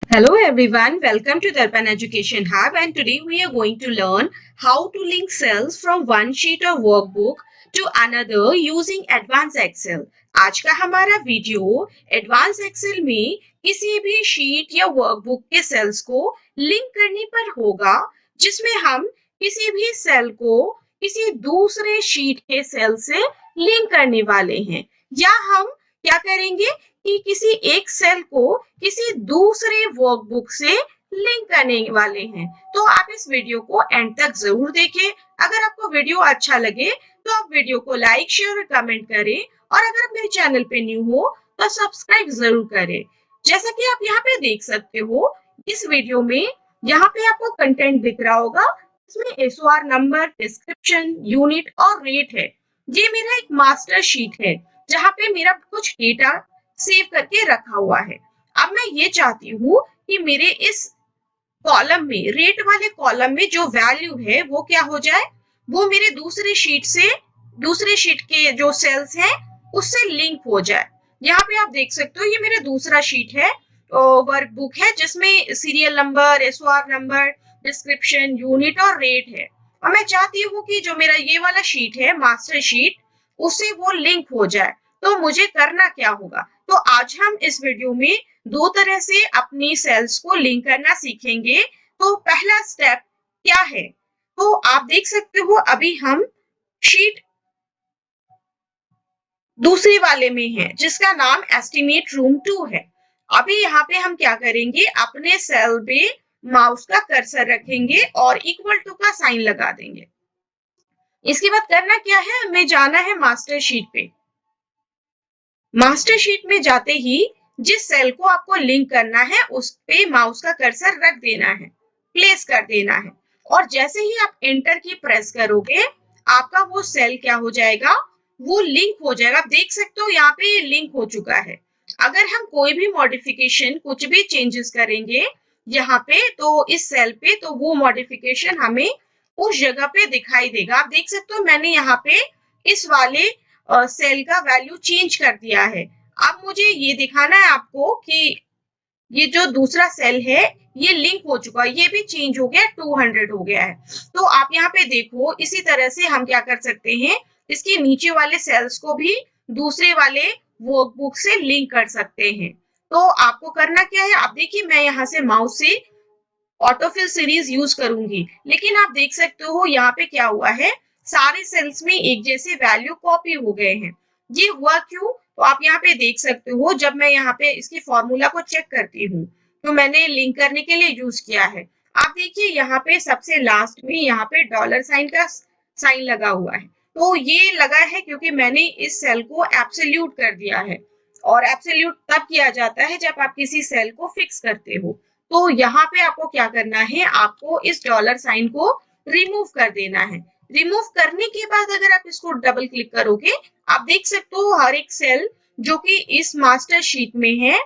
Hello everyone, welcome to Darpan Education Hub and today we are going to learn how to link cells from one sheet of workbook to another using Advanced Excel. आज का हमारा video Advanced Excel में किसी भी sheet या workbook के sales को link करने पर होगा, जिसमें हम किसी भी सेल को किसी दूसरे शीट के सेल से लिंक करने वाले हैं, या हम क्या करेंगे कि किसी एक सेल को किसी दूसरे वर्कबुक से लिंक करने वाले हैं। तो आप इस वीडियो को एंड तक जरूर देखें। अगर आपको वीडियो अच्छा लगे तो आप वीडियो को लाइक, शेयर और कमेंट करें, और अगर आप मेरे चैनल पे न्यू हो तो सब्सक्राइब जरूर करें। जैसा कि आप यहाँ पे देख सकते हो, इस वीडियो में यहाँ पे आपको कंटेंट दिख रहा होगा। इसमें एसओआर नंबर, डिस्क्रिप्शन, यूनिट और रेट है। ये मेरा एक मास्टर शीट है जहाँ पे मेरा कुछ डेटा सेव करके रखा हुआ है। अब मैं ये चाहती हूँ कि मेरे इस कॉलम में, रेट वाले कॉलम में जो वैल्यू है वो क्या हो जाए, वो मेरे दूसरे शीट के जो सेल्स हैं उससे लिंक हो जाए। यहाँ पे आप देख सकते हो ये मेरा दूसरा शीट है, वर्कबुक है, जिसमें serial number, SOR number, description, unit और रेट है। और मैं चाहती हूँ कि जो मेरा ये वाला शीट है, मास्टर शीट, उससे वो लिंक हो जाए। तो मुझे करना क्या होगा? तो आज हम इस वीडियो में दो तरह से अपनी सेल्स को लिंक करना सीखेंगे। तो पहला स्टेप क्या है? तो आप देख सकते हो अभी हम शीट दूसरे वाले में है, जिसका नाम एस्टिमेट रूम 2 है। अभी यहाँ पे हम क्या करेंगे, अपने सेल पे माउस का कर्सर रखेंगे और इक्वल टू का साइन लगा देंगे। इसके बाद करना क्या है, हमें जाना है मास्टर शीट पे। मास्टर शीट में जाते ही जिस सेल को आपको लिंक करना है उस पे माउस का कर्सर रख देना है, प्लेस कर देना है, और जैसे ही आप एंटर की प्रेस करोगे आपका वो सेल क्या हो जाएगा, वो लिंक हो जाएगा। आप देख सकते हो यहाँ पे लिंक हो चुका है। अगर हम कोई भी मॉडिफिकेशन, कुछ भी चेंजेस करेंगे यहाँ पे, तो इस सेल पे, तो वो मॉडिफिकेशन हमें उस जगह पे दिखाई देगा। आप देख सकते हो मैंने यहाँ पे इस वाले सेल का वैल्यू चेंज कर दिया है। अब मुझे ये दिखाना है आपको कि ये जो दूसरा सेल है ये लिंक हो चुका है, ये भी चेंज हो गया, 200 हो गया है। तो आप यहाँ पे देखो, इसी तरह से हम क्या कर सकते हैं, इसके नीचे वाले सेल्स को भी दूसरे वाले वर्कबुक से लिंक कर सकते हैं। तो आपको करना क्या है, आप देखिए मैं यहाँ से माउस से ऑटोफिल सीरीज यूज करूंगी, लेकिन आप देख सकते हो यहाँ पे क्या हुआ है, सारे सेल्स में एक जैसे वैल्यू कॉपी हो गए हैं। ये हुआ क्यों? तो आप यहाँ पे देख सकते हो, जब मैं यहाँ पे इसकी फॉर्मूला को चेक करती हूँ तो मैंने लिंक करने के लिए यूज किया है। आप देखिए यहाँ पे सबसे लास्ट में यहाँ पे डॉलर साइन का साइन लगा हुआ है। तो ये लगा है क्योंकि मैंने इस सेल को एब्सोल्यूट कर दिया है, और एब्सोल्यूट तब किया जाता है जब आप किसी सेल को फिक्स करते हो। तो यहाँ पे आपको क्या करना है, आपको इस डॉलर साइन को रिमूव कर देना है। रिमूव करने के बाद अगर आप इसको डबल क्लिक करोगे, आप देख सकते हो हर एक सेल जो कि इस मास्टर शीट में है,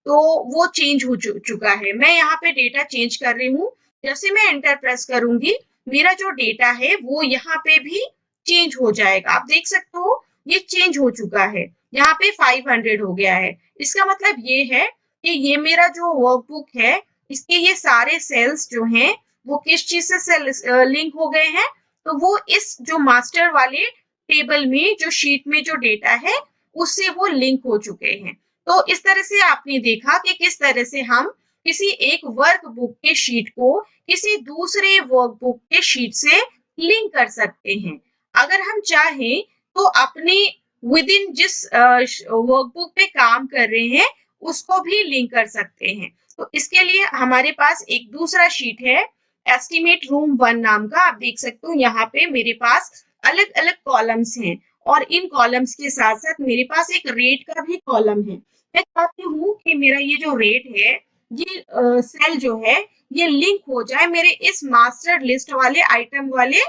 तो वो चेंज हो चुका है। मैं यहाँ पे डेटा चेंज कर रही हूँ। जैसे मैं एंटर प्रेस करूंगी, मेरा जो डेटा है वो यहाँ पे भी चेंज हो जाएगा। आप देख सकते हो ये चेंज हो चुका है, यहाँ पे 500 हो गया है। इसका मतलब ये है कि ये मेरा जो वर्कबुक है, इसके ये सारे सेल्स जो हैं वो किस चीज से सेल लिंक हो गए हैं, तो वो इस जो मास्टर वाले टेबल में, जो शीट में जो डेटा है उससे वो लिंक हो चुके हैं। तो इस तरह से आपने देखा कि किस तरह से हम किसी एक वर्कबुक के शीट को किसी दूसरे वर्कबुक के शीट से लिंक कर सकते हैं। अगर हम चाहें तो अपने विद इन जिस वर्कबुक पे काम कर रहे हैं उसको भी लिंक कर सकते हैं। तो इसके लिए हमारे पास एक दूसरा शीट है, एस्टिमेट रूम 1 नाम का। आप देख सकते हो यहाँ पे मेरे पास अलग अलग कॉलम्स हैं, और इन कॉलम्स के साथ साथ मेरे पास एक रेट का भी कॉलम है। मैं चाहती हूँ कि मेरा ये जो रेट है, ये सेल जो है, ये लिंक हो जाए मेरे इस मास्टर लिस्ट वाले आइटम वाले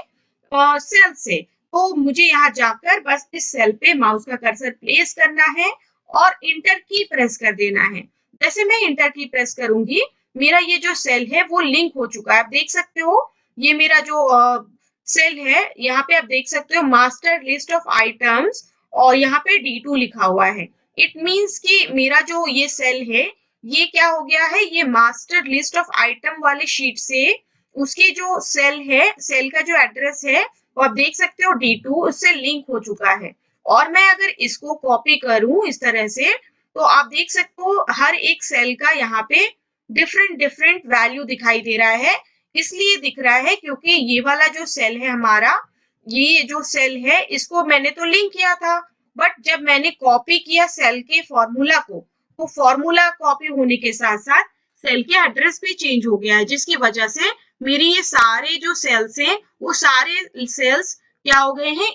सेल से। तो मुझे यहाँ जाकर बस इस सेल पे माउस का कर्सर प्लेस करना है और इंटर की प्रेस कर देना है। जैसे मैं इंटर की प्रेस करूंगी, मेरा ये जो सेल है वो लिंक हो चुका है। आप देख सकते हो ये मेरा जो सेल है, यहाँ पे आप देख सकते हो मास्टर लिस्ट ऑफ आइटम्स, और यहाँ पे D2 लिखा हुआ है। इट मींस कि मेरा जो ये सेल है ये क्या हो गया है, ये मास्टर लिस्ट ऑफ आइटम वाले शीट से उसके जो सेल है, सेल का जो एड्रेस है वो आप देख सकते हो D2 उससे लिंक हो चुका है। और मैं अगर इसको कॉपी करूं इस तरह से, तो आप देख सकते हो हर एक सेल का यहाँ पे डिफरेंट डिफरेंट वैल्यू दिखाई दे रहा है। इसलिए दिख रहा है क्योंकि ये वाला जो सेल है हमारा, ये जो सेल है इसको मैंने तो लिंक किया था, बट जब मैंने कॉपी किया सेल के फॉर्मूला को, तो फॉर्मूला कॉपी होने के साथ साथ सेल के एड्रेस भी चेंज हो गया है, जिसकी वजह से मेरी ये सारे जो सेल्स हैं वो सारे सेल्स क्या हो गए हैं,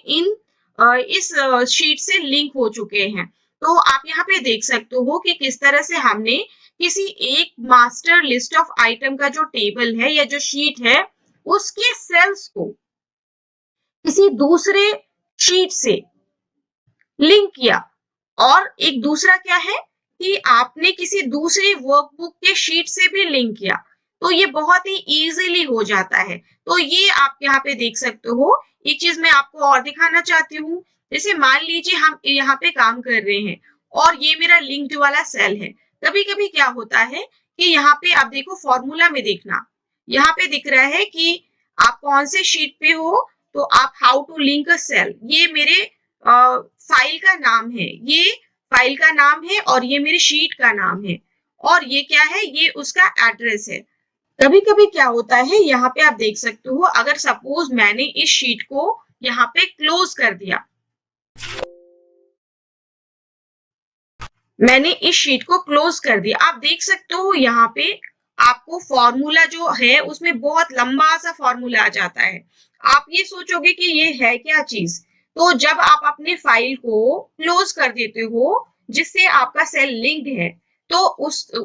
इस शीट से लिंक हो चुके हैं। तो आप यहाँ पे देख सकते हो कि किस तरह से हमने किसी एक मास्टर लिस्ट ऑफ आइटम का जो टेबल है या जो शीट है उसके सेल्स को किसी दूसरे शीट से लिंक किया। और एक दूसरा क्या है कि आपने किसी दूसरी वर्कबुक के शीट से भी लिंक किया, तो ये बहुत ही इजीली हो जाता है। तो ये आप यहाँ पे देख सकते हो। एक चीज मैं आपको और दिखाना चाहती हूँ, जैसे मान लीजिए हम यहाँ पे काम कर रहे हैं और ये मेरा लिंक्ड वाला सेल है। कभी कभी क्या होता है कि यहाँ पे आप देखो फॉर्मूला में देखना, यहाँ पे दिख रहा है कि आप कौन से शीट पे हो, तो आप how to link a cell, ये मेरे फाइल का नाम है, ये फाइल का नाम है और ये मेरी शीट का नाम है, और ये क्या है, ये उसका एड्रेस है। कभी कभी क्या होता है, यहाँ पे आप देख सकते हो, अगर सपोज मैंने इस शीट को यहाँ पे क्लोज कर दिया, मैंने इस शीट को क्लोज कर दिया, आप देख सकते हो यहाँ पे आपको फॉर्मूला जो है उसमें बहुत लंबा सा फॉर्मूला आ जाता है। आप ये सोचोगे कि ये है क्या चीज। तो जब आप अपने फाइल को क्लोज कर देते हो जिससे आपका सेल लिंक्ड है, तो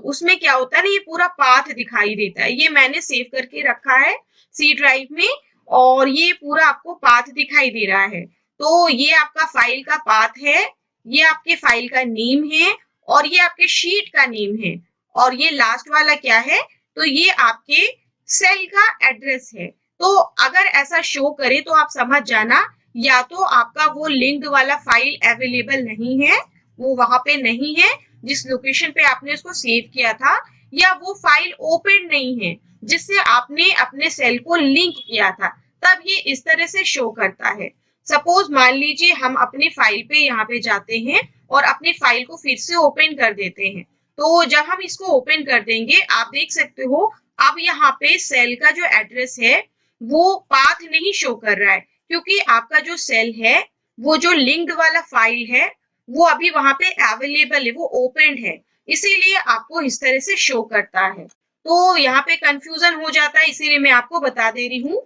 उसमें क्या होता है ना, ये पूरा पाथ दिखाई देता है। ये मैंने सेव करके रखा है सी ड्राइव में, और ये पूरा आपको पाथ दिखाई दे रहा है। तो ये आपका फाइल का पाथ है, ये आपके फाइल का नेम है, और ये आपके शीट का नेम है, और ये लास्ट वाला क्या है, तो ये आपके सेल का एड्रेस है। तो अगर ऐसा शो करे तो आप समझ जाना, या तो आपका वो लिंक्ड वाला फाइल अवेलेबल नहीं है, वो वहां पे नहीं है जिस लोकेशन पे आपने उसको सेव किया था, या वो फाइल ओपन नहीं है जिससे आपने अपने सेल को लिंक किया था, तब ये इस तरह से शो करता है। सपोज मान लीजिए हम अपनी फाइल पे यहाँ पे जाते हैं और अपनी फाइल को फिर से ओपन कर देते हैं, तो जब हम इसको ओपन कर देंगे आप देख सकते हो अब यहाँ पे सेल का जो एड्रेस है वो पाथ नहीं शो कर रहा है, क्योंकि आपका जो सेल है, वो जो लिंक्ड वाला फाइल है, वो अभी वहां पे अवेलेबल है, वो ओपन है, इसीलिए आपको इस तरह से शो करता है। तो यहाँ पे कंफ्यूजन हो जाता है, इसीलिए मैं आपको बता दे रही हूँ।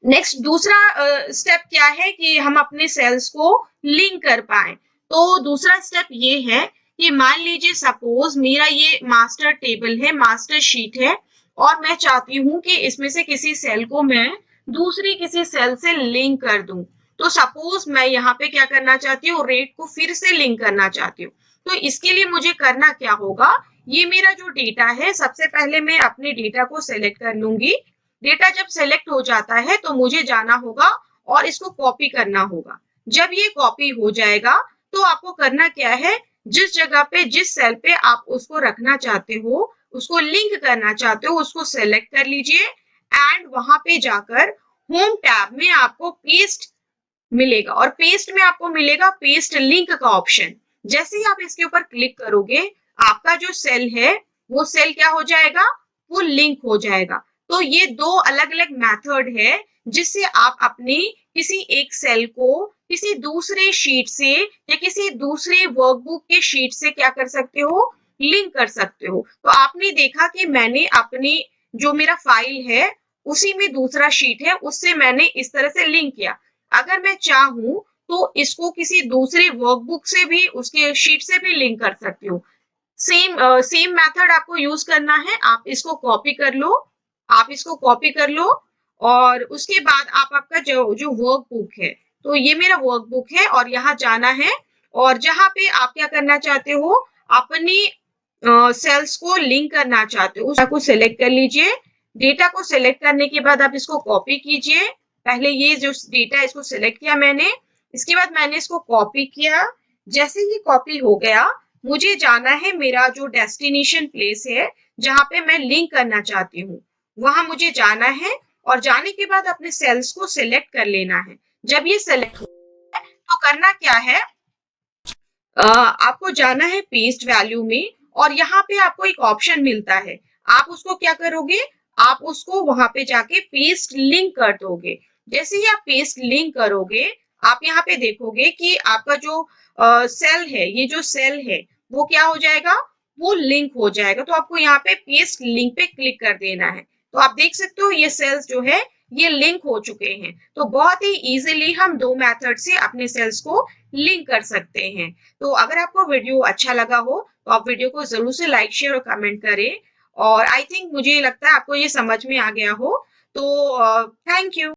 नेक्स्ट दूसरा स्टेप क्या है कि हम अपने सेल्स को लिंक कर पाए। तो दूसरा स्टेप ये है कि मान लीजिए सपोज मेरा ये मास्टर टेबल है, मास्टर शीट है, और मैं चाहती हूँ कि इसमें से किसी सेल को मैं दूसरी किसी सेल से लिंक कर दूं। तो सपोज मैं यहाँ पे क्या करना चाहती हूँ, रेट को फिर से लिंक करना चाहती हूँ। तो इसके लिए मुझे करना क्या होगा, ये मेरा जो डेटा है, सबसे पहले मैं अपने डेटा को सिलेक्ट कर लूंगी। डेटा जब सेलेक्ट हो जाता है तो मुझे जाना होगा और इसको कॉपी करना होगा। जब ये कॉपी हो जाएगा तो आपको करना क्या है, जिस जगह पे, जिस सेल पे आप उसको रखना चाहते हो, उसको लिंक करना चाहते हो, उसको सेलेक्ट कर लीजिए, एंड वहां पे जाकर होम टैब में आपको पेस्ट मिलेगा, और पेस्ट में आपको मिलेगा पेस्ट लिंक का ऑप्शन। जैसे ही आप इसके ऊपर क्लिक करोगे, आपका जो सेल है वो सेल क्या हो जाएगा, वो लिंक हो जाएगा। तो ये दो अलग अलग मेथड है जिससे आप अपनी किसी एक सेल को किसी दूसरे शीट से या किसी दूसरे वर्कबुक के शीट से क्या कर सकते हो, लिंक कर सकते हो। तो आपने देखा कि मैंने अपनी जो मेरा फाइल है उसी में दूसरा शीट है, उससे मैंने इस तरह से लिंक किया। अगर मैं चाहूं तो इसको किसी दूसरे वर्कबुक से भी, उसके शीट से भी लिंक कर सकती हूँ। सेम मेथड आपको यूज करना है। आप इसको कॉपी कर लो, आप इसको कॉपी कर लो, और उसके बाद आप आपका जो जो वर्कबुक है, तो ये मेरा वर्कबुक है और यहाँ जाना है, और जहां पे आप क्या करना चाहते हो, अपनी सेल्स को लिंक करना चाहते हो, उसको सिलेक्ट कर लीजिए। डेटा को सिलेक्ट करने के बाद आप इसको कॉपी कीजिए। पहले ये जो डेटा है इसको सिलेक्ट किया मैंने, इसके बाद मैंने इसको कॉपी किया। जैसे ही कॉपी हो गया मुझे जाना है मेरा जो डेस्टिनेशन प्लेस है जहां पे मैं लिंक करना चाहती हूँ, वहां मुझे जाना है। और जाने के बाद अपने सेल्स को सिलेक्ट कर लेना है। जब ये सिलेक्ट हो तो करना क्या है, आपको जाना है पेस्ट वैल्यू में और यहाँ पे आपको एक ऑप्शन मिलता है। आप उसको क्या करोगे, आप उसको वहां पे जाके पेस्ट लिंक कर दोगे। जैसे ही आप पेस्ट लिंक करोगे, आप यहाँ पे देखोगे कि आपका जो सेल है, ये जो सेल है वो क्या हो जाएगा, वो लिंक हो जाएगा। तो आपको यहाँ पे पेस्ट लिंक पे क्लिक कर देना है। तो आप देख सकते हो ये सेल्स जो है ये लिंक हो चुके हैं। तो बहुत ही इजीली हम दो मेथड से अपने सेल्स को लिंक कर सकते हैं। तो अगर आपको वीडियो अच्छा लगा हो तो आप वीडियो को जरूर से लाइक शेयर और कमेंट करें। और आई थिंक मुझे लगता है आपको ये समझ में आ गया हो। तो थैंक यू।